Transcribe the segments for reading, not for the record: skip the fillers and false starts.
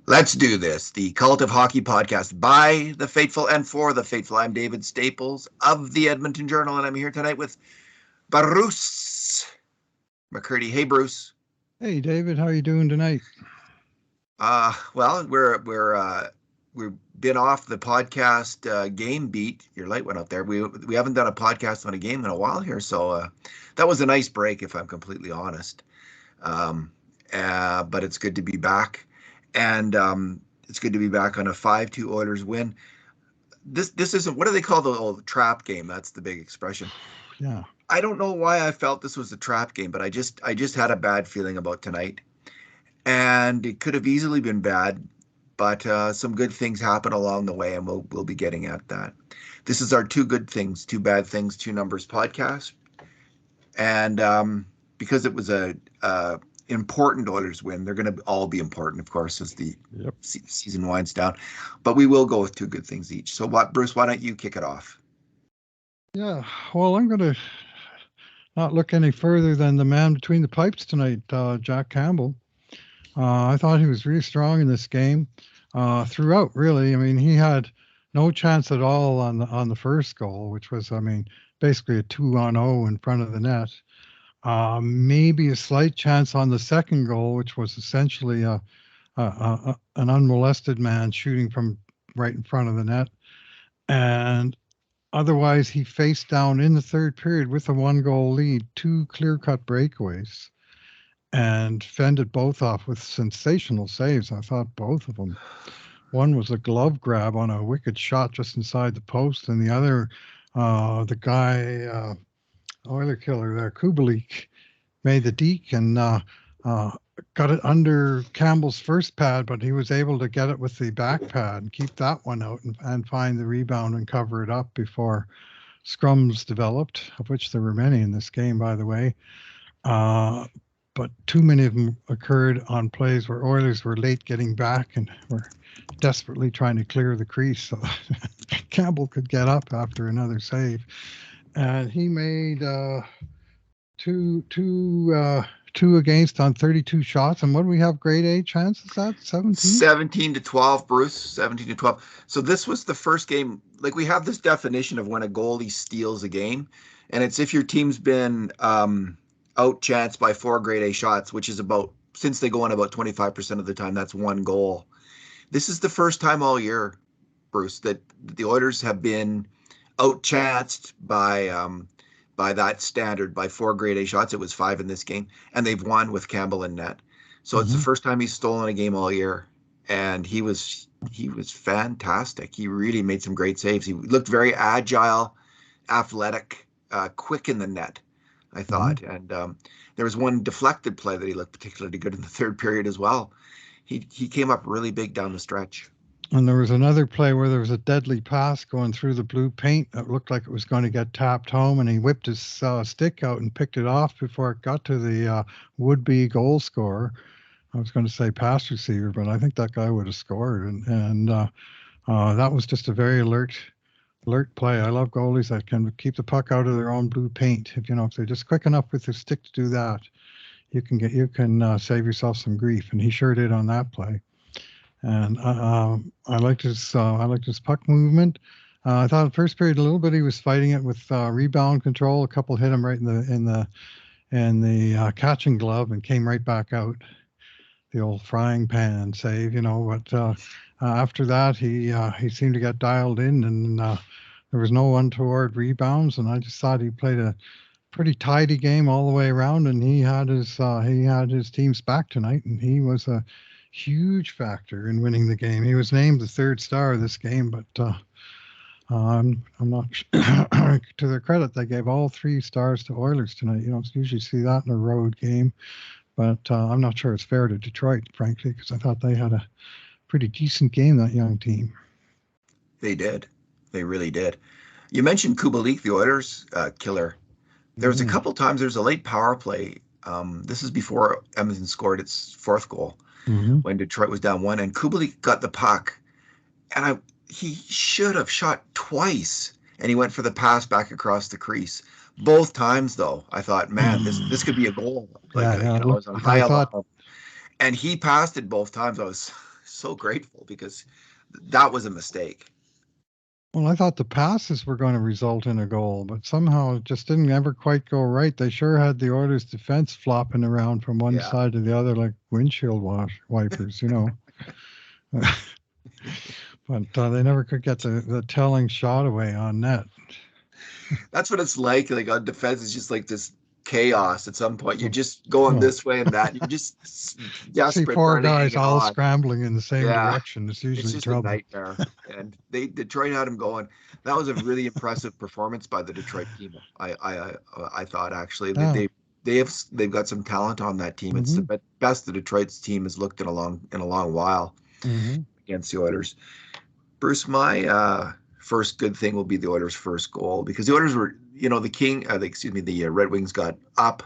Let's do this. The Cult of Hockey podcast by the faithful and for the faithful. I'm David Staples of the Edmonton Journal, and I'm here tonight with Bruce McCurdy. Hey, Bruce. Hey, David, how are you doing tonight? Well, we've been off the podcast game beat. Your light went out there. We haven't done a podcast on a game in a while here, so that was a nice break, if I'm completely honest. But it's good to be back. And it's good to be back on a 5-2 Oilers win. This isn't, what do they call the trap game? That's the big expression. Yeah. I don't know why I felt this was a trap game, but I just had a bad feeling about tonight. And it could have easily been bad, but some good things happen along the way, and we'll be getting at that. This is our two good things, two bad things, two numbers podcast. And because it was a important Oilers win. They're going to all be important, of course, as the season winds down. But we will go with two good things each. So, Bruce? Why don't you kick it off? Yeah. Well, I'm going to not look any further than the man between the pipes tonight, Jack Campbell. I thought he was really strong in this game throughout. Really, I mean, he had no chance at all on the first goal, which was, basically a 2-on-0 in front of the net. Maybe a slight chance on the second goal, which was essentially an unmolested man shooting from right in front of the net. And otherwise, he faced down in the third period with a 1-goal lead, 2 clear-cut breakaways, and fended both off with sensational saves. I thought both of them. One was a glove grab on a wicked shot just inside the post, and the other, the guy... Oiler killer there, Kubalik, made the deke and got it under Campbell's first pad, but he was able to get it with the back pad and keep that one out and find the rebound and cover it up before scrums developed, of which there were many in this game, by the way. But too many of them occurred on plays where Oilers were late getting back and were desperately trying to clear the crease so Campbell could get up after another save. And he made two against on 32 shots. And what do we have grade A chances at? 17? 17 to 12, Bruce. 17 to 12. So this was the first game. Like, we have this definition of when a goalie steals a game. And it's if your team's been outchanced by 4 grade A shots, which is about, since they go on about 25% of the time, that's 1 goal. This is the first time all year, Bruce, that the Oilers have been outchanced by that standard by 4 grade A shots. It was 5 in this game, and they've won with Campbell in net. So it's the first time he's stolen a game all year, and he was fantastic. He really made some great saves. He looked very agile, athletic, quick in the net, I thought. And there was one deflected play that he looked particularly good in the third period as well. He came up really big down the stretch. And there was another play where there was a deadly pass going through the blue paint that looked like it was going to get tapped home, and he whipped his stick out and picked it off before it got to the would-be goal scorer. I was going to say pass receiver, but I think that guy would have scored. And that was just a very alert play. I love goalies that can keep the puck out of their own blue paint. If they're just quick enough with their stick to do that, you can save yourself some grief, and he sure did on that play. And I liked his puck movement. I thought the first period a little bit he was fighting it with rebound control. A couple hit him right in the catching glove and came right back out. The old frying pan save, But after that he seemed to get dialed in, and there was no untoward rebounds. And I just thought he played a pretty tidy game all the way around, and he had his team's back tonight, and he was a huge factor in winning the game. He was named the 3rd star of this game, but I'm not to their credit, they gave all 3 stars to Oilers tonight. You don't usually see that in a road game, but I'm not sure it's fair to Detroit, frankly, because I thought they had a pretty decent game, that young team. They did. They really did. You mentioned Kubalik, the Oilers killer. There was a couple times, there's a late power play. This is before Edmonton scored its 4th goal. When Detroit was down 1, and Kubalik got the puck, and he should have shot twice, and he went for the pass back across the crease. Both times, though, I thought, man, this could be a goal. I was on high alarm. And he passed it both times. I was so grateful because that was a mistake. Well, I thought the passes were going to result in a goal, but somehow it just didn't ever quite go right. They sure had the Oilers' defense flopping around from one Yeah. side to the other like windshield wipers, you know. But they never could get the telling shot away on net. That's what it's like. Like on defense, it's just like this chaos at some point. You're So, just going well, this way and that. You're just see desperate four trying to guys hang all on. scrambling in the same Yeah. direction. It's It's usually just a trouble. nightmare. And Detroit had him going. That was a really impressive performance by the Detroit team. I thought actually Yeah. they've got some talent on that team. It's Mm-hmm. the best the Detroit's team has looked in a long while Mm-hmm. against the Oilers. Bruce, my first good thing will be the Oilers' first goal because the Oilers were, the Red Wings got up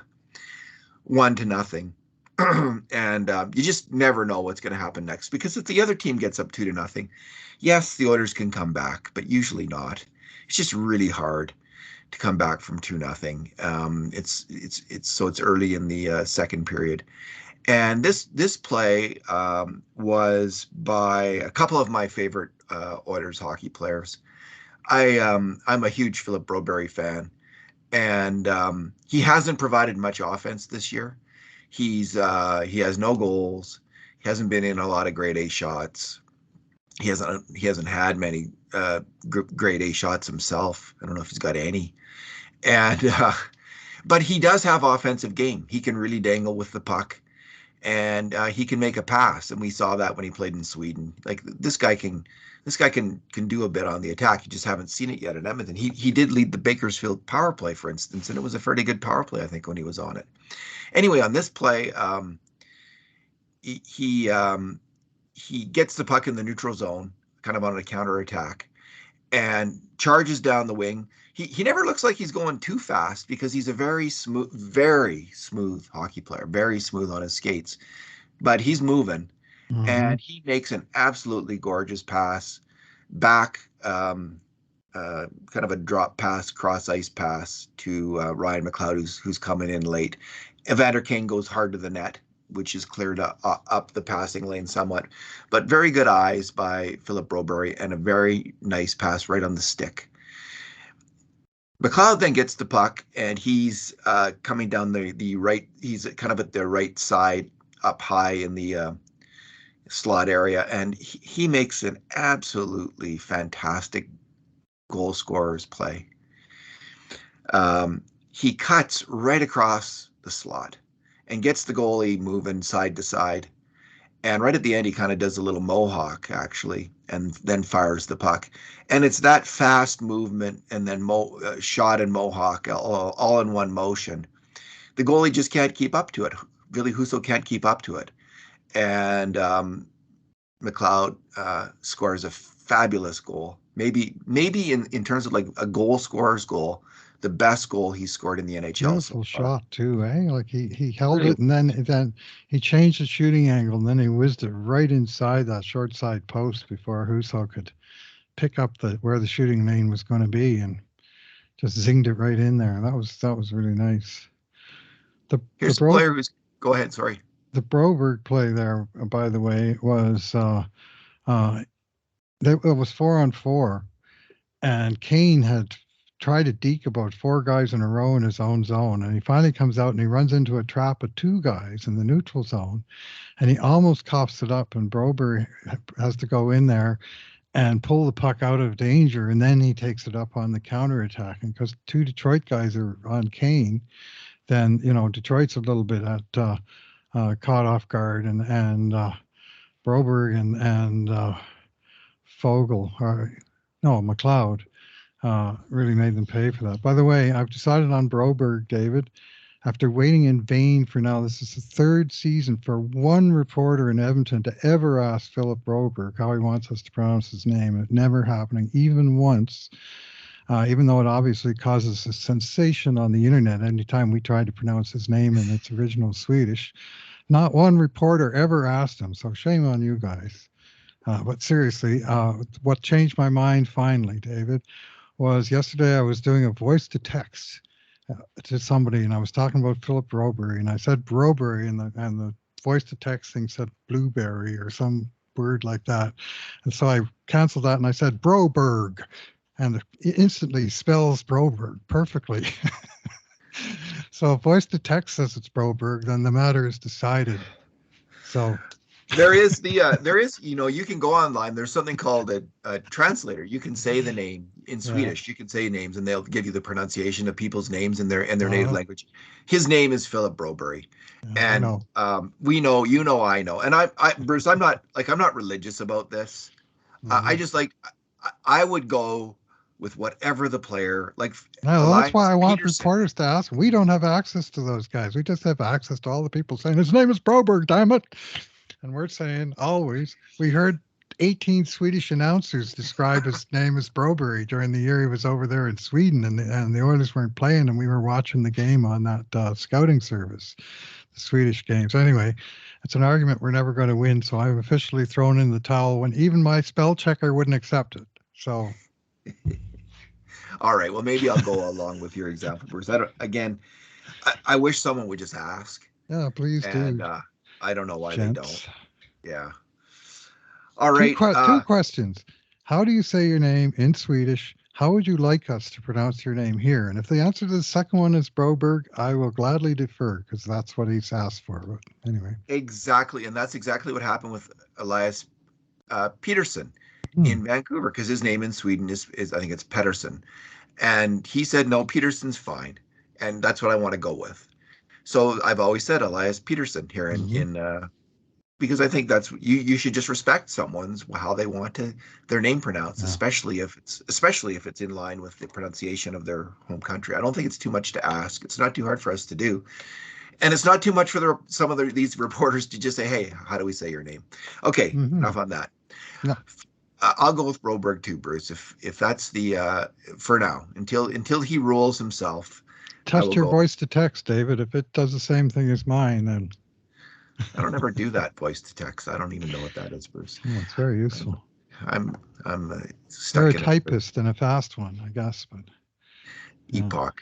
1-0. And you just never know what's going to happen next because if the other team gets up 2-0, yes, the Oilers can come back, but usually not. It's just really hard to come back from 2-0. It's early in the second period, and this play was by a couple of my favorite Oilers hockey players. I'm a huge Philip Broberry fan, and he hasn't provided much offense this year. He has no goals. He hasn't been in a lot of grade A shots. He hasn't had many grade A shots himself. I don't know if he's got any. And but he does have offensive game. He can really dangle with the puck, and he can make a pass. And we saw that when he played in Sweden. Like this guy can do a bit on the attack. You just haven't seen it yet in Edmonton. He did lead the Bakersfield power play, for instance, and it was a fairly good power play, I think, when he was on it. Anyway, on this play, he he, um, he gets the puck in the neutral zone, kind of on a counter attack, and charges down the wing. He never looks like he's going too fast because he's a very smooth hockey player, very smooth on his skates. But he's moving, Mm-hmm. and he makes an absolutely gorgeous pass back, kind of a drop pass, cross ice pass to Ryan McLeod, who's coming in late. Evander Kane goes hard to the net, which is cleared up the passing lane somewhat. But very good eyes by Philip Broberry and a very nice pass right on the stick. McLeod then gets the puck and he's coming down the right. He's kind of at the right side, up high in the slot area, and he makes an absolutely fantastic goal scorer's play. He cuts right across the slot and gets the goalie moving side to side. And right at the end, he kind of does a little mohawk, actually, and then fires the puck. And it's that fast movement and then shot and mohawk all in one motion. The goalie just can't keep up to it. Really, Husso can't keep up to it. And McLeod scores a fabulous goal. Maybe in terms of like a goal scorer's goal, the best goal he's scored in the NHL so Beautiful far. shot too, eh? Like he held Really, it and then he changed the shooting angle and then he whizzed it right inside that short side post before Husso could pick up the where the shooting lane was going to be and just zinged it right in there. That was really nice. The the here's a bro player who's. Go ahead. Sorry. the Broberg play there, by the way, was uh it was 4-on-4, and Kane had tried to deke about four guys in a row in his own zone, and he finally comes out and he runs into a trap of two guys in the neutral zone, and he almost coughs it up, and Broberg has to go in there and pull the puck out of danger, and then he takes it up on the counter attack. And because two Detroit guys are on Kane, then Detroit's a little bit at caught off guard, and Broberg and Fogel, or no, McLeod, really made them pay for that. By the way, I've decided on Broberg, David, after waiting in vain for now. This is the third season for one reporter in Edmonton to ever ask Philip Broberg how he wants us to pronounce his name. It never happening, even once, even though it obviously causes a sensation on the internet anytime we try to pronounce his name in its original Swedish. Not one reporter ever asked him, so shame on you guys. But seriously, what changed my mind finally, David, was yesterday I was doing a voice to text to somebody, and I was talking about Philip Broberry, and I said Broberry, and the voice to text thing said Blueberry or some word like that. And so I canceled that and I said Broberg, and it instantly spells Broberg perfectly. So if voice to text says it's Broberg, then the matter is decided. So There is you can go online. There's something called a translator. You can say the name in yeah, Swedish. You can say names, and they'll give you the pronunciation of people's names in their native uh, language. His name is Philip Broberry, yeah, I and know. we know, I know, and Bruce, I'm not religious about this. I Mhm. just like I would go with whatever the player like. Well, that's why Elias I want Peterson. reporters to ask. We don't have access to those guys. We just have access to all the people saying his name is Broberg, damn it. And we're saying always. We heard 18 Swedish announcers describe his name as Broberg during the year he was over there in Sweden, and the Oilers weren't playing, and we were watching the game on that scouting service, the Swedish games. Anyway, it's an argument we're never going to win, so I've officially thrown in the towel when even my spell checker wouldn't accept it. So, All right, well maybe I'll go along with your example, Bruce. I wish someone would just ask, yeah, please and do, I don't know why they don't. gents. Yeah. All Two right. que- two questions. How do you say your name in Swedish? How would you like us to pronounce your name here? And if the answer to the second one is Broberg, I will gladly defer because that's what he's asked for. But anyway. Exactly, and that's exactly what happened with Elias Peterson Hmm. in Vancouver, because his name in Sweden is I think it's Pettersson, and he said no, Peterson's fine, and that's what I want to go with. So I've always said Elias Peterson here Hmm. in because I think that's you should just respect someone's how they want their name pronounced, Yeah. especially if it's in line with the pronunciation of their home country. I don't think it's too much to ask. It's not too hard for us to do, and it's not too much for some of these reporters to just say, "Hey, how do we say your name?" Okay, Hmm. enough on that. No. I'll go with Broberg too, Bruce. If that's the for now until he rules himself, I Test will your go. voice to text, David. If it does the same thing as mine, then I don't ever do that voice to text. I don't even know what that is, Bruce. oh, it's very I'm useful. I'm You're stuck a in a typist and a fast one, I guess. But yeah, epoch.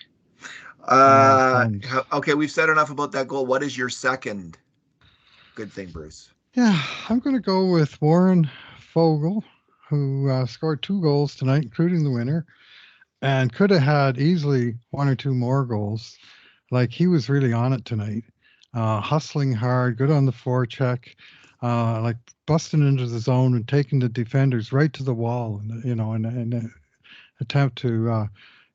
all comes. Okay, we've said enough about that goal. What is your second good thing, Bruce? Yeah, I'm going to go with Warren Fogle, who scored 2 goals tonight, including the winner, and could have had easily one or two more goals. Like he was really on it tonight, hustling hard, good on the forecheck, like busting into the zone and taking the defenders right to the wall, and and attempt to,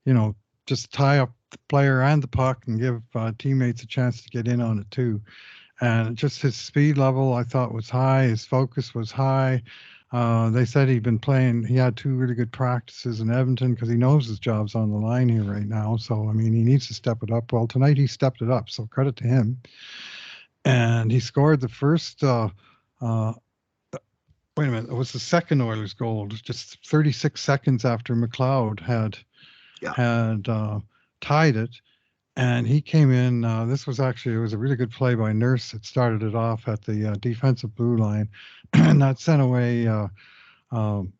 you know, just tie up the player and the puck and give teammates a chance to get in on it too. And just his speed level, I thought was high. His focus was high. They said he'd been playing. He had 2 really good practices in Edmonton because he knows his job's on the line here right now. So I mean, he needs to step it up. Well, tonight he stepped it up. So credit to him. And he scored the first. Uh, Wait a minute, it was the second Oilers goal, just 36 seconds after McLeod Yeah, had tied it. And he came in. This was actually, it was a really good play by Nurse that started it off at the defensive blue line, and that sent away um,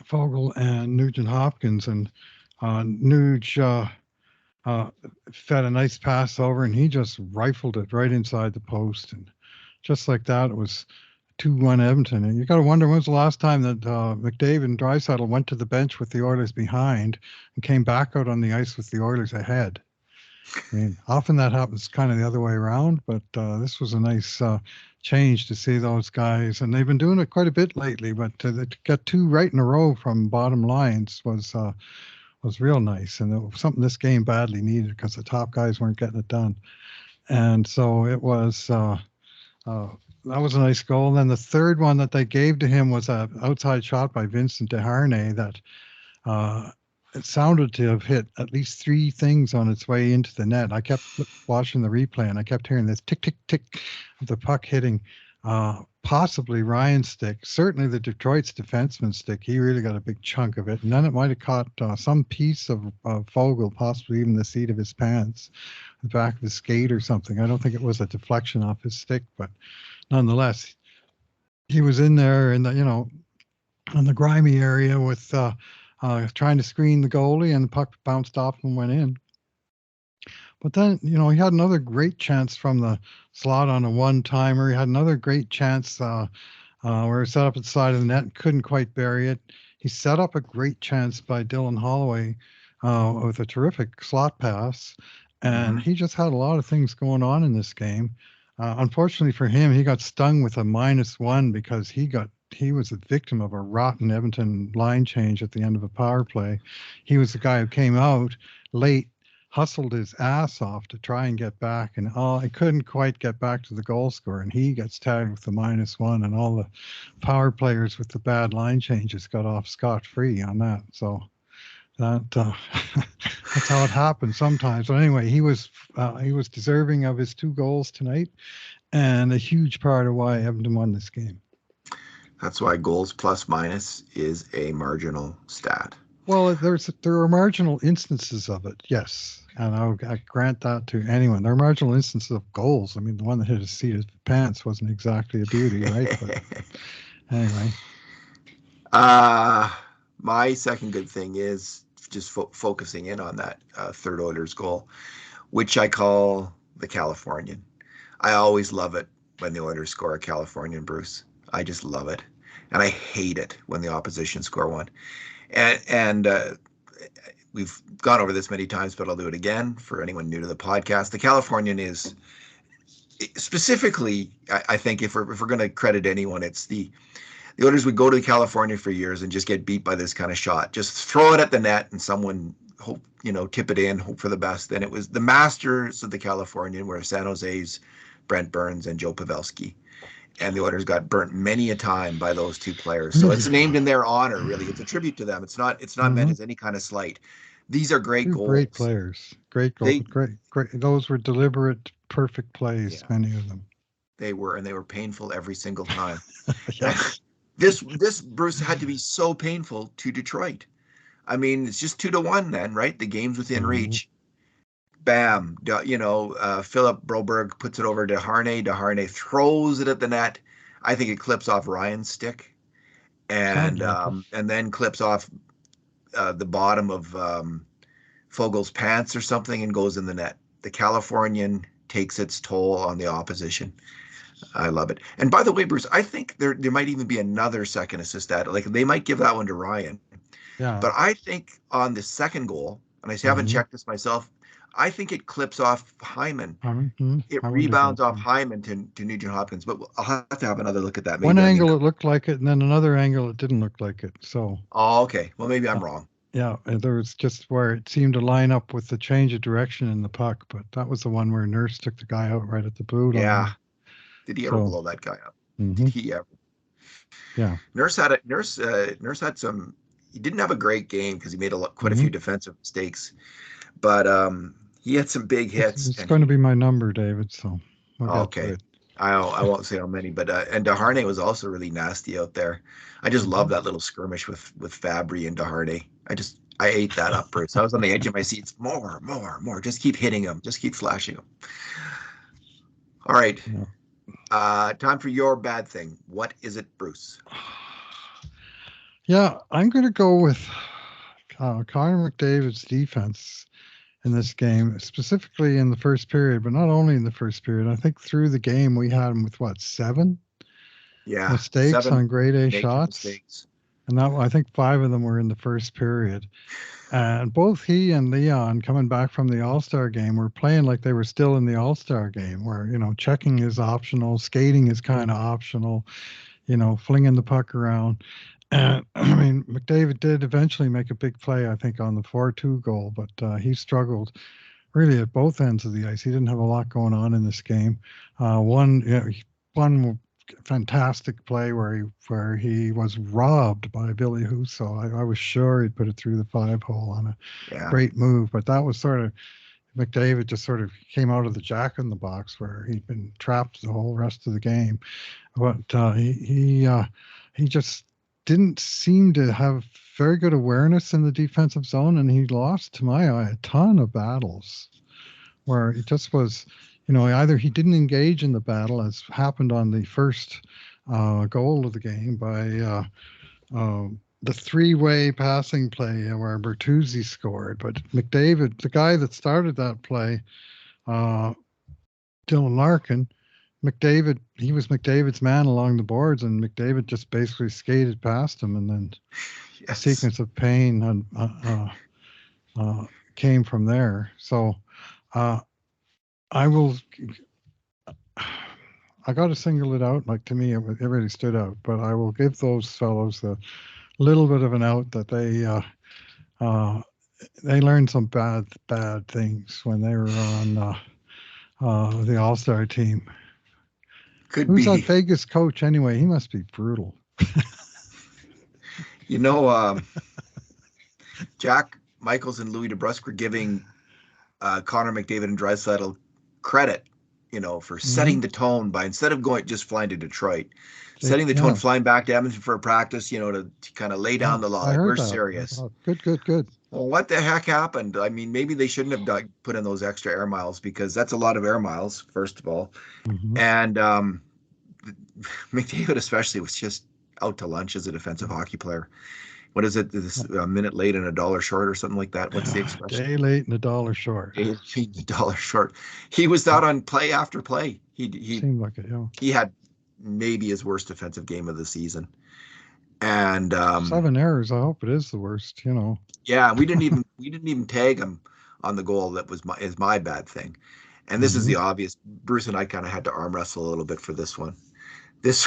Fogel and Nugent Hopkins. And Nuge uh, fed a nice pass over, and he just rifled it right inside the post. And just like that, it was 2-1 Edmonton. And you got to wonder when was the last time that McDavid and Draisaitl went to the bench with the Oilers behind and came back out on the ice with the Oilers ahead. I mean, often that happens kind of the other way around, but this was a nice change to see those guys, and they've been doing it quite a bit lately. But to get 2 right in a row from bottom lines was real nice, and it was something this game badly needed because the top guys weren't getting it done. And so it was. That was a nice goal. And then the third one that they gave to him was an outside shot by Vincent DeHarnay that uh, it sounded to have hit at least 3 things on its way into the net. I kept watching the replay and I kept hearing this tick, tick, tick of the puck hitting possibly Ryan's stick, certainly the Detroit's defenseman's stick. He really got a big chunk of it. And then it might have caught some piece of Fogel, possibly even the seat of his pants, the back of his skate or something. I don't think it was a deflection off his stick, but nonetheless, he was in there in the grimy area with trying to screen the goalie, and the puck bounced off and went in. But then, he had another great chance from the slot on a one-timer. He had another great chance where he set up at the side of the net and couldn't quite bury it. He set up a great chance by Dylan Holloway with a terrific slot pass, and Hmm. he just had a lot of things going on in this game. Unfortunately for him, he got stung with a -1 because he was a victim of a rotten Edmonton line change at the end of a power play. He was the guy who came out late, hustled his ass off to try and get back, and I couldn't quite get back to the goal scorer, and he gets tagged with the -1, and all the power players with the bad line changes got off scot-free on that. So that that's how it happens sometimes. But anyway, he was deserving of his 2 goals tonight, and a huge part of why Edmonton won this game. That's why goals plus minus is a marginal stat. Well, there are marginal instances of it, yes, and I grant that to anyone. There are marginal instances of goals. I mean, the one that hit his seat of pants wasn't exactly a beauty, right? But anyway, My second good thing is just focusing in on that third Oilers goal, which I call the Californian. I always love it when the Oilers score a Californian, Bruce. I just love it, and I hate it when the opposition score one. And we've gone over this many times, but I'll do it again for anyone new to the podcast. The Californian is specifically, I think, if we're going to credit anyone, it's the Oilers would go to California for years and just get beat by this kind of shot. Just throw it at the net and someone hope, tip it in, hope for the best. And it was the masters of the Californian were San Jose's Brent Burns and Joe Pavelski. And the Oilers got burnt many a time by those two players. So it's named in their honor, really. It's a tribute to them. It's not meant as any kind of slight. These are great two great goals. players, great goals, great. Those were deliberate, perfect plays, Yeah, many of them. they were, and they were painful every single time. Yes. This Bruce had to be so painful to Detroit. I mean, it's just 2-1 then, right? The game's within reach. Bam, Philip Broberg puts it over to Harney. Harney throws it at the net. I think it clips off Ryan's stick, and then clips off the bottom of Fogel's pants or something and goes in the net. The Californian takes its toll on the opposition. I love it. And by the way, Bruce, I think there might even be another second assist at it. Like they might give that one to Ryan. Yeah. But I think on the second goal, and I haven't checked this myself, I think it clips off Hyman. It rebounds off Hyman to Nugent Hopkins. But I'll have to have another look at that. Maybe one angle it looked like it, and then another angle it didn't look like it. So. Oh, okay. Well, maybe I'm wrong. Yeah, there was just where it seemed to line up with the change of direction in the puck, but that was the one where Nurse took the guy out right at the blue line. Yeah. Did he ever blow that guy up? Did he ever? Yeah. Nurse had some. He didn't have a great game because he made quite a few defensive mistakes, but he had some big hits. It's going to be my number, David. So we'll get to it. I won't say how many, but and Desharnais was also really nasty out there. I just love that little skirmish with Fabry and Desharnais. I ate that up, Bruce. I was on the edge of my seats. More. Just keep hitting him. Just keep slashing him. All right. Yeah. Time for your bad thing. What is it, Bruce? Yeah, I'm going to go with Connor McDavid's defense in this game, specifically in the first period, but not only in the first period. I think through the game we had him with 7 mistakes on grade A shots. Mistakes. And I think 5 of them were in the first period. And both he and Leon, coming back from the All-Star game, were playing like they were still in the All-Star game, where, checking is optional, skating is kind of optional, flinging the puck around. And I mean, McDavid did eventually make a big play, I think, on the 4-2 goal, but he struggled really at both ends of the ice. He didn't have a lot going on in this game. One fantastic play where he was robbed by Billy Husso. I was sure he'd put it through the 5-hole on a great move, but that was sort of McDavid just sort of came out of the jack in the box where he'd been trapped the whole rest of the game. But he just didn't seem to have very good awareness in the defensive zone, and he lost, to my eye, a ton of battles where it just was, either he didn't engage in the battle, as happened on the first goal of the game by the 3-way passing play where Bertuzzi scored. But McDavid, the guy that started that play, Dylan Larkin, McDavid, he was McDavid's man along the boards, and McDavid just basically skated past him, and then the Yes. sequence of pain came from there. So uh, I will. I got to single it out. Like to me, it really stood out. But I will give those fellows a little bit of an out that uh, they learned some bad things when they were on the All Star team. Could Who's that be. Vegas coach anyway? He must be brutal. You know, Jack Michaels and Louis DeBrusque were giving Connor McDavid and Draisaitl credit, for Hmm. setting the tone by instead of going just flying to Detroit, setting the tone, Yeah, flying back to Edmonton for a practice, to kind of lay yeah. down the law. I Like, heard we're that. I serious. thought, good. Well, what the heck happened? I mean, maybe they shouldn't have put in those extra air miles because that's a lot of air miles, first of all. Hmm. And McDavid, especially, was just out to lunch as a defensive hockey player. What is it? This a minute late and a dollar short or something like that. What's the expression? Day late and a dollar short. A dollar short. He was out on play after play. Seemed like it, yeah. He had maybe his worst defensive game of the season. And 7 errors. I hope it is the worst. yeah, we didn't even tag him on the goal. That is my bad thing. And this is Hmm. the obvious. Bruce and I kind of had to arm wrestle a little bit for this one. This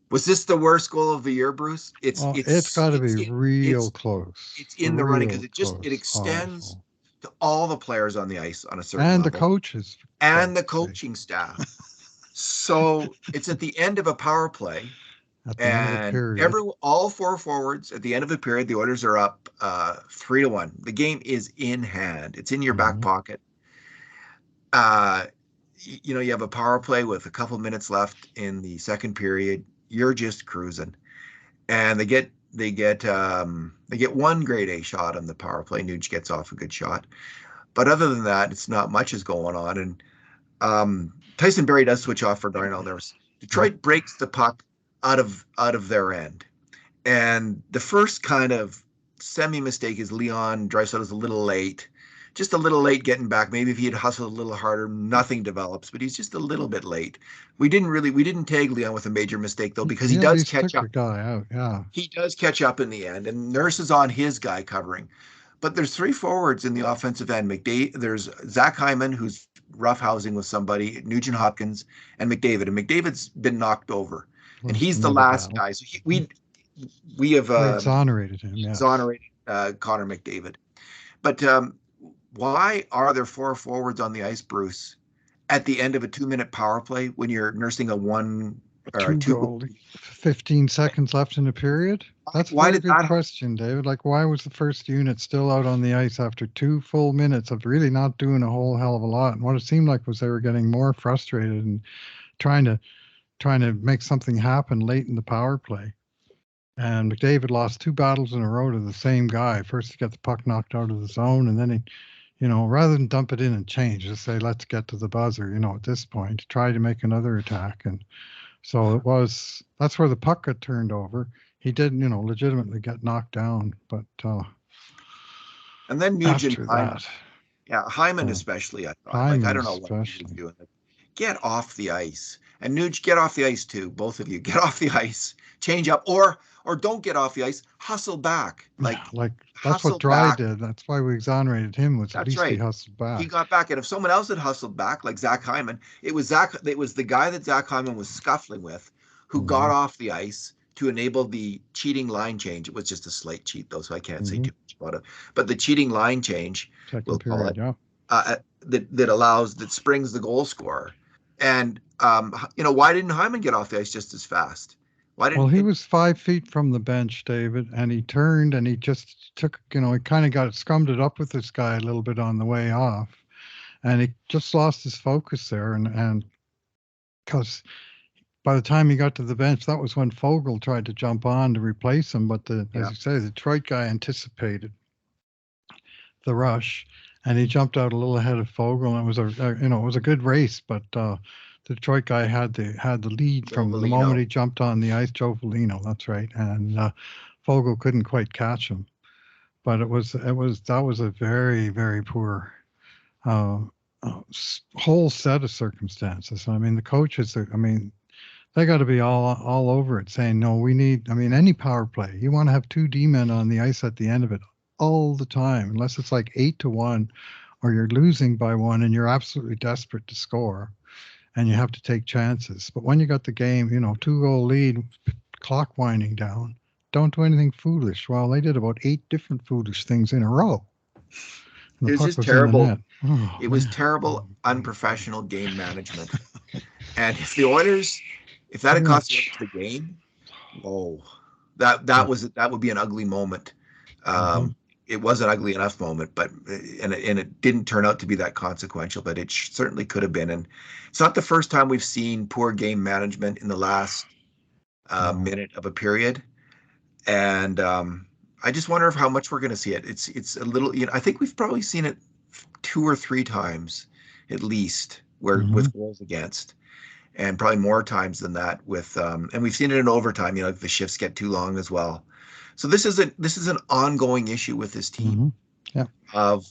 was this the worst goal of the year, Bruce? It's Oh, it's it's got to it's be real it's close. it's in the running because Real it close. extends Awful. to all the players on the ice on a certain And the level coaches, for and the Christ's sake, coaching staff. So it's at the end of a power play, at the end of the and period. all four forwards at the end of the period, the Oilers are up 3-1. The game is in hand. It's in your back Hmm. pocket. You have a power play with a couple minutes left in the second period. You're just cruising, and they get one grade A shot on the power play. Nuge gets off a good shot, but other than that, it's not much is going on. And Tyson Berry does switch off for Darnell Nurse. Yeah. Detroit breaks the puck out of their end, and the first kind of semi mistake is Leon Draisaitl is a little late, just a little late getting back. Maybe if he had hustled a little harder, nothing develops. But he's just a little bit late. We didn't tag Leon with a major mistake though because he He at does least catch took up. a guy out. Yeah. He does catch up in the end, and Nurse is on his guy covering. But there's three forwards in the offensive end. There's Zach Hyman, who's roughhousing with somebody, Nugent Hopkins, and McDavid. And McDavid's been knocked over, and Lost he's the another last battle. guy. So we have We exonerated him. Yes. exonerated Connor McDavid. But why are there four forwards on the ice, Bruce, at the end of a 2-minute power play when you're nursing a one or a Two two goal? goal, 15 seconds left in the period. That's a Why very did good that? question, David. Like, why was the first unit still out on the ice after 2 full minutes of really not doing a whole hell of a lot? And what it seemed like was they were getting more frustrated and trying to make something happen late in the power play. And McDavid lost two battles in a row to the same guy. First, he got the puck knocked out of the zone, and then he, rather than dump it in and change, just say, let's get to the buzzer, at this point, try to make another attack. And so that's where the puck got turned over. He did, legitimately get knocked down. But And then Nugent after Hyman. that, Yeah, Hyman uh, especially, I thought. Like, I Hyman don't know what he was especially. doing. Get off the ice. And Nuge, get off the ice too. Both of you, get off the ice. Change up, or don't get off the ice. Hustle back. Yeah, Like, like that's what hustle Dry back. did. That's why we exonerated him. Was at That's least he right. hustled He back. got back, and if someone else had hustled back, like Zach Hyman, it was Zach. It was the guy that Zach Hyman was scuffling with, who got Hmm. off the ice to enable the cheating line change. It was just a slight cheat, though, so I can't say Hmm. too much about it. But the cheating line change, Second we'll call period, it, yeah. that springs the goal scorer. And why didn't Hyman get off the ice just as fast? Why Well, didn't he it? was 5 feet from the bench, David, and he turned and he just took, he kind of got scrummed it up with this guy a little bit on the way off, and he just lost his focus there, and because by the time he got to the bench, that was when Fogel tried to jump on to replace him. But as Yeah, you say, the Detroit guy anticipated the rush, and he jumped out a little ahead of Fogel, and it was it was a good race. But the Detroit guy had the lead Joe from the moment Velino. he jumped on the ice. Joe Velino, that's right, and Fogel couldn't quite catch him. But it was that was a very very poor uh, whole set of circumstances. I mean, the coaches, they got to be all over it, saying, no, we need. I mean, any power play, you want to have two D-men on the ice at the end of it all the time, unless it's like 8-1, or you're losing by one and you're absolutely desperate to score, and you have to take chances. But when you got the game, 2-goal lead, clock winding down, don't do anything foolish. Well, they did about 8 different foolish things in a row. And It the was puck just was in the terrible. net. Oh, It was man. terrible, unprofessional game management. And if the Oilers, if that had Pretty cost the much. Oilers the game, oh, that would be an ugly moment. Mm-hmm. It was an ugly enough moment, but it didn't turn out to be that consequential, but it certainly could have been. And it's not the first time we've seen poor game management in the last No. minute of a period. And I just wonder if how much we're going to see it. It's a little, I think we've probably seen it 2 or 3 times at least, where Mm-hmm. with goals against, and probably more times than that with and we've seen it in overtime. If the shifts get too long as well. So this is an ongoing issue with this team Mm-hmm. Yeah. of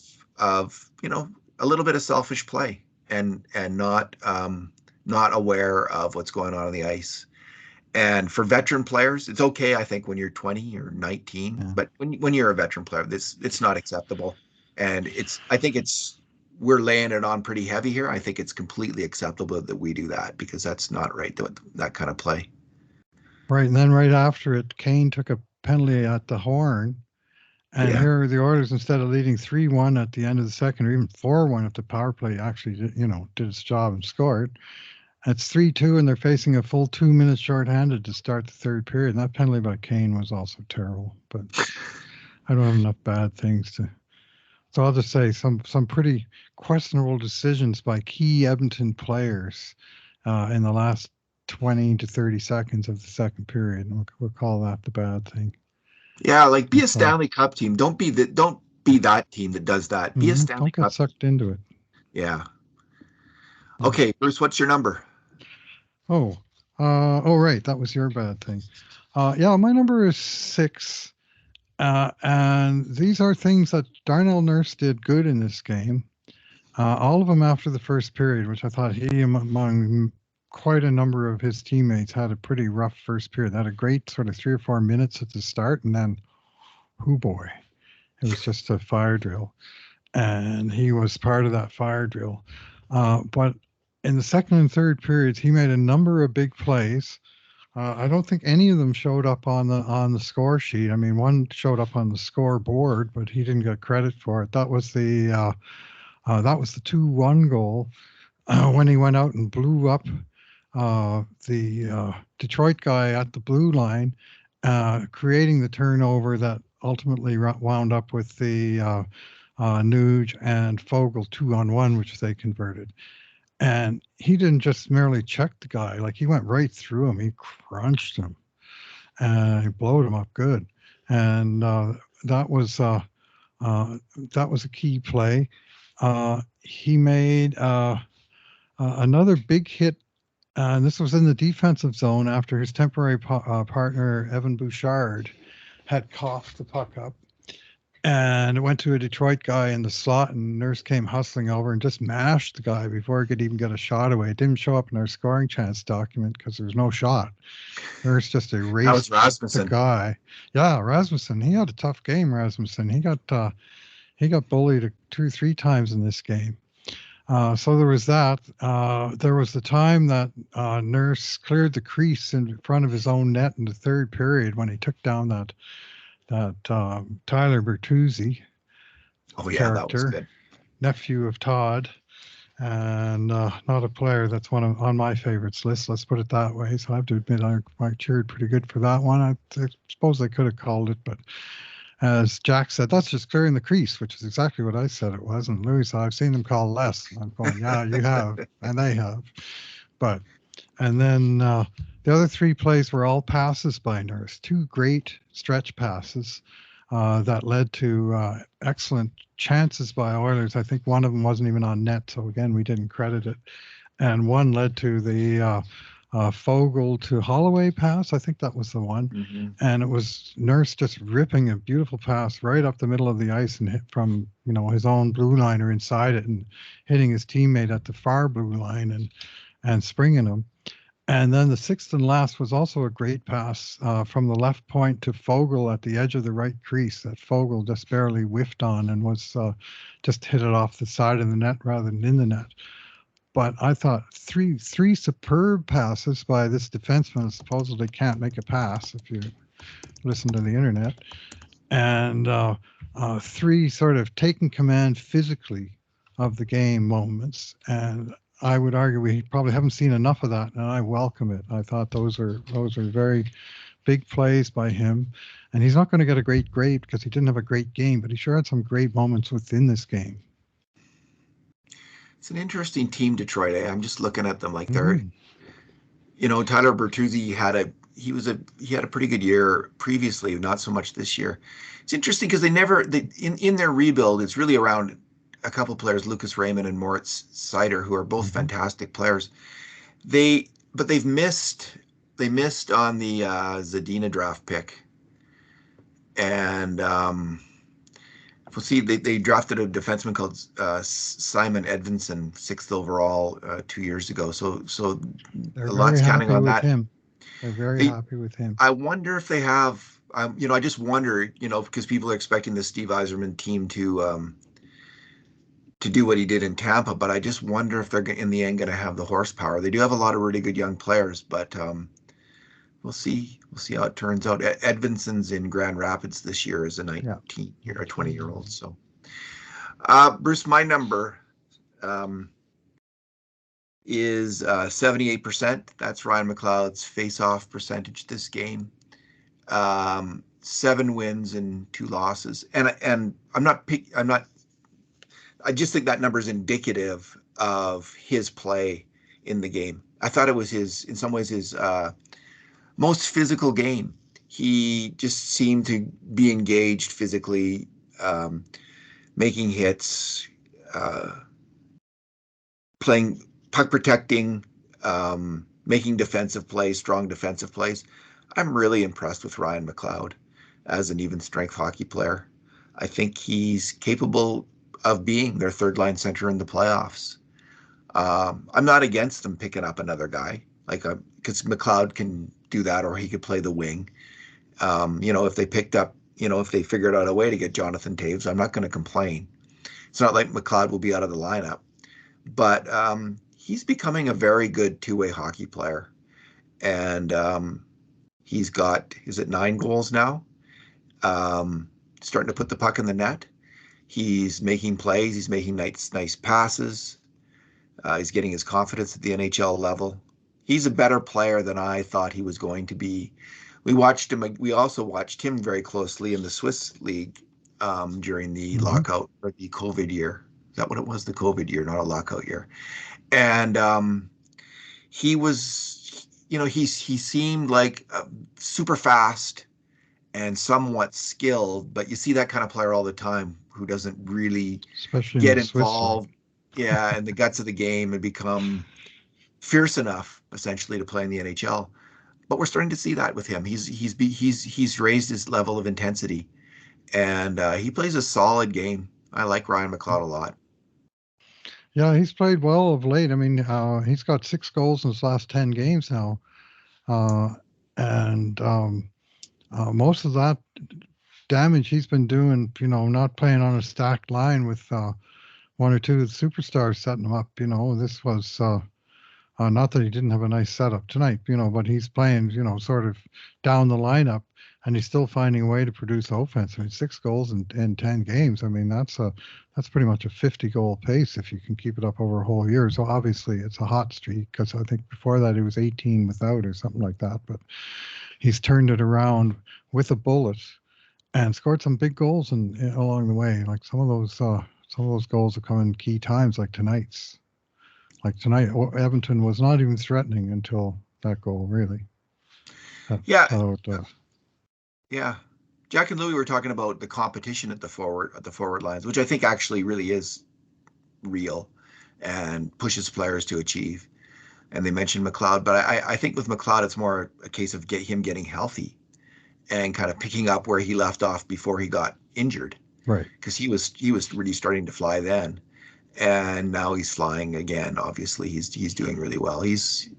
a little bit of selfish play and not aware of what's going on the ice. And for veteran players, it's okay, I think, when you're 20 or 19, Yeah. but when you're a veteran player, it's not acceptable. And I think we're laying it on pretty heavy here. I think it's completely acceptable that we do that because that's not right, that kind of play. Right. And then right after it, Kane took a penalty at the horn. And Yeah. here are the Oilers, instead of leading 3-1 at the end of the second, or even 4-1 if the power play actually did its job and scored. It's 3-2, and they're facing a full 2 minutes shorthanded to start the third period. And that penalty by Kane was also terrible. But I don't have enough bad things to. So I'll just say some pretty questionable decisions by key Edmonton players in the last 20 to 30 seconds of the second period. And we'll call that the bad thing. Yeah, like be a So, Stanley Cup team. Don't be that team that does that. Be a Stanley don't get Cup team. sucked into it. Yeah. Yeah. Okay, Bruce, what's your number? Oh, right. That was your bad thing. Yeah, my number is 6. And these are things that Darnell Nurse did good in this game. All of them after the first period, which I thought he, among quite a number of his teammates, had a pretty rough first period. They had a great sort of 3 or 4 minutes at the start, and then, oh boy, it was just a fire drill. And he was part of that fire drill. But in the second and third periods, he made a number of big plays. I don't think any of them showed up on the score sheet. I mean, one showed up on the scoreboard, but he didn't get credit for it. That was the 2-1 goal when he went out and blew up the Detroit guy at the blue line, creating the turnover that ultimately wound up with the Nuge and Fogel 2-on-1, which they converted. And he didn't just merely check the guy; like he went right through him. He crunched him and he blowed him up good. And that was a key play. He made another big hit, and this was in the defensive zone after his temporary partner, Evan Bouchard, had coughed the puck up. And it went to a Detroit guy in the slot, and Nurse came hustling over and just mashed the guy before he could even get a shot away. It didn't show up in our scoring chance document because there was no shot. Nurse just That was erased the Rasmussen. guy. Yeah, Rasmussen. He had a tough game, Rasmussen. He got bullied 2 or 3 times in this game. So there was that. There was the time that Nurse cleared the crease in front of his own net in the third period when he took down that Tyler Bertuzzi Oh yeah, that was character, good. nephew of Todd, and not a player that's on my favorites list. Let's put it that way. So I have to admit I cheered pretty good for that one. I suppose I could have called it, but as Jack said, that's just clearing the crease, which is exactly what I said it was. And Louis said, I've seen them call less. And I'm going, yeah, you have, and they have. But, and then the other 3 plays were all passes by Nurse, 2 great stretch passes that led to excellent chances by Oilers. I think one of them wasn't even on net. So again, we didn't credit it. And one led to the Fogel to Holloway pass. I think that was the one. Mm-hmm. And it was Nurse just ripping a beautiful pass right up the middle of the ice and hit from, his own blue liner inside it and hitting his teammate at the far blue line and springing him. And then the sixth and last was also a great pass from the left point to Fogel at the edge of the right crease that Fogel just barely whiffed on and was just hit it off the side of the net rather than in the net. But I thought three superb passes by this defenseman who supposedly can't make a pass if you listen to the internet, and three sort of taking command physically of the game moments. And I would argue we probably haven't seen enough of that, and I welcome it. I thought those are very big plays by him, and he's not going to get a great grade because he didn't have a great game, but he sure had some great moments within this game. It's an interesting team, Detroit. I'm just looking at them like they're, Tyler Bertuzzi had a pretty good year previously, not so much this year. It's interesting because in their rebuild, it's really around a couple of players, Lucas Raymond and Moritz Seider, who are both fantastic players. They missed on the Zadina draft pick, and we'll see. They drafted a defenseman called Simon Edvinson, 6th overall 2 years ago. So they're a lot's counting on that. They're very happy with him. I wonder if they have. I just wonder, because people are expecting the Steve Yzerman team to do what he did in Tampa, but I just wonder if they're in the end going to have the horsepower. They do have a lot of really good young players, but we'll see. We'll see how it turns out. Edvinson's in Grand Rapids this year as a 19-year or 20-year-old. So, Bruce, my number is 78%. That's Ryan McLeod's face-off percentage this game. 7 wins and 2 losses, and I just think that number is indicative of his play in the game. I thought it was in some ways his most physical game. He just seemed to be engaged physically, making hits, playing puck protecting, making defensive plays, strong defensive plays. I'm really impressed with Ryan McLeod as an even strength hockey player. I think he's capable of being their third line center in the playoffs. I'm not against them picking up another guy, because McLeod can do that, or he could play the wing. If they if they figured out a way to get Jonathan Toews, I'm not going to complain. It's not like McLeod will be out of the lineup, but he's becoming a very good two-way hockey player. And he's got, is it 9 goals now? Starting to put the puck in the net. He's making plays. He's making nice passes. He's getting his confidence at the NHL level. He's a better player than I thought he was going to be. We also watched him very closely in the Swiss League during the lockout, or the COVID year. Is that what it was? The COVID year, not a lockout year. And he was, he seemed like super fast and somewhat skilled, but you see that kind of player all the time who doesn't really get involved, in the guts of the game and become fierce enough, essentially, to play in the NHL. But we're starting to see that with him. He's raised his level of intensity, and he plays a solid game. I like Ryan McLeod a lot. Yeah, he's played well of late. I mean, he's got 6 goals in his last 10 games now, and most of that damage he's been doing, not playing on a stacked line with 1 or 2 superstars setting him up. This was not that he didn't have a nice setup tonight, but he's playing, sort of down the lineup, and he's still finding a way to produce offense. I mean, 6 goals in 10 games. I mean, that's pretty much a 50-goal pace if you can keep it up over a whole year. So obviously it's a hot streak, because I think before that it was 18 without or something like that. But he's turned it around with a bullet and scored some big goals along the way. Like some of those goals have come in key times, like tonight's. Like tonight, Edmonton was not even threatening until that goal, really. Yeah. Jack and Louie were talking about the competition at the forward lines, which I think actually really is real and pushes players to achieve. and they mentioned McLeod, but I think with McLeod, it's more a case of him getting healthy and kind of picking up where he left off before he got injured, Right. because he was really starting to fly then, and now he's flying again. Obviously, he's doing really well. He's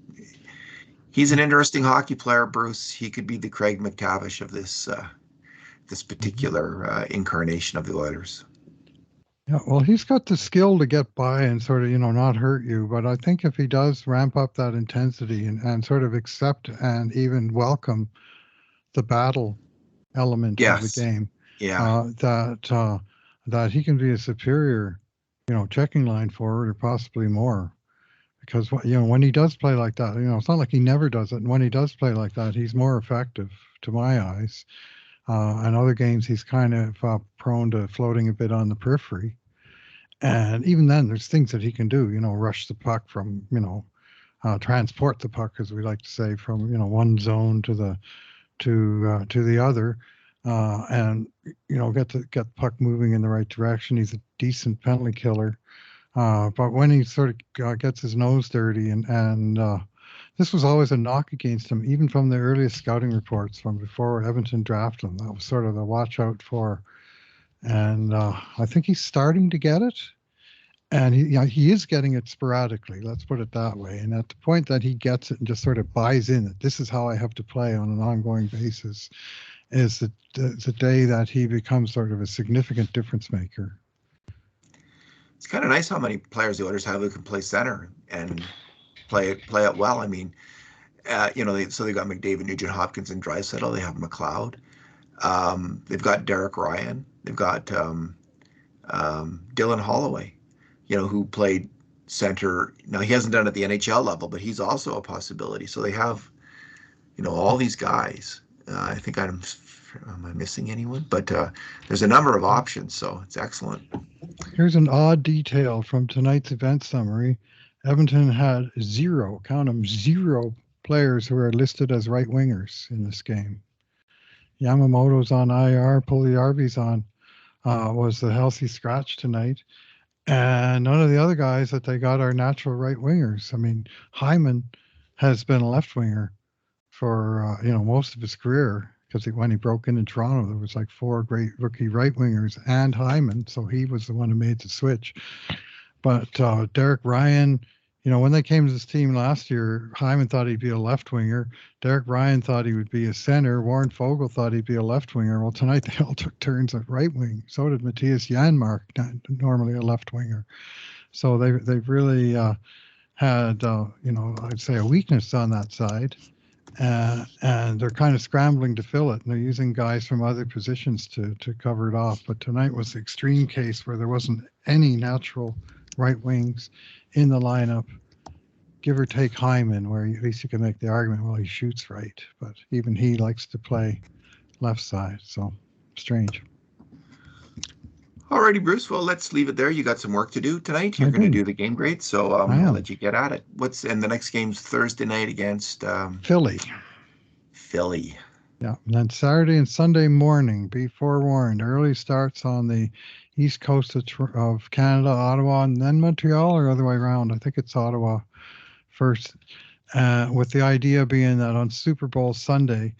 an interesting hockey player, Bruce. He could be the Craig McTavish of this Mhm. particular incarnation of the Oilers. Yeah, well, he's got the skill to get by and sort of, not hurt you. But I think if he does ramp up that intensity and sort of accept and even welcome the battle element of the Yes. game, Yeah. that he can be a superior, checking line forward or possibly more. Because when he does play like that, it's not like he never does it. And when he does play like that, he's more effective to my eyes. And other games, he's kind of prone to floating a bit on the periphery. And even then, there's things that he can do. Rush the puck from, transport the puck, as we like to say, from one zone to the other, and get the puck moving in the right direction. He's a decent penalty killer. But when he sort of gets his nose dirty, and this was always a knock against him, even from the earliest scouting reports from before Edmonton drafted him. That was sort of the watch out for. And I think he's starting to get it. And he is getting it sporadically, let's put it that way. And at the point that he gets it and just sort of buys in that this is how I have to play on an ongoing basis, is the day that he becomes sort of a significant difference maker. It's kind of nice how many players the Oilers have who can play center and play it well. I mean, so they got McDavid, Nugent Hopkins, and Draisaitl. They have McLeod. They've got Derek Ryan. They've got Dylan Holloway, who played center. Now, he hasn't done it at the NHL level, but he's also a possibility. So they have, all these guys. I think am I missing anyone? But there's a number of options, so it's excellent. Here's an odd detail from tonight's event summary. Edmonton had zero, count them, zero players who are listed as right wingers in this game. Yamamoto's on IR, Puljujärvi's on, was the healthy scratch tonight. And none of the other guys that they got are natural right wingers. I mean, Hyman has been a left winger for most of his career, because when he broke in Toronto, there was like 4 great rookie right wingers and Hyman, so he was the one who made the switch. But Derek Ryan, when they came to this team last year, Hyman thought he'd be a left winger. Derek Ryan thought he would be a center. Warren Fogle thought he'd be a left winger. Well, tonight they all took turns at right wing. So did Matthias Janmark, normally a left winger. So they've really had I'd say a weakness on that side. And they're kind of scrambling to fill it, and they're using guys from other positions to cover it off. But tonight was the extreme case where there wasn't any natural right wings in the lineup, give or take Hyman, where at least you can make the argument, well, he shoots right, but even he likes to play left side. So strange. Alrighty, Bruce. Well, let's leave it there. You got some work to do tonight. You're going to do the game grade, so I I'll am. let you get at it. And the next game's Thursday night against Philly. Philly. Yeah, and then Saturday and Sunday morning, be forewarned, early starts on the east coast of Canada, Ottawa, and then Montreal, or other way around. I think it's Ottawa first, with the idea being that on Super Bowl Sunday,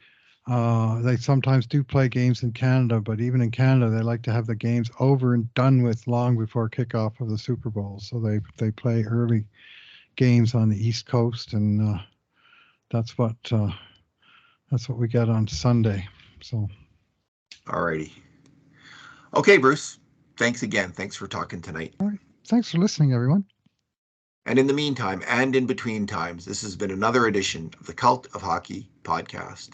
they sometimes do play games in Canada, but even in Canada, they like to have the games over and done with long before kickoff of the Super Bowl. So they play early games on the East Coast, and that's what we get on Sunday. So, Alrighty. Okay, Bruce. Thanks again. Thanks for talking tonight. all right. Thanks for listening, everyone. And in the meantime, and in between times, this has been another edition of the Cult of Hockey podcast.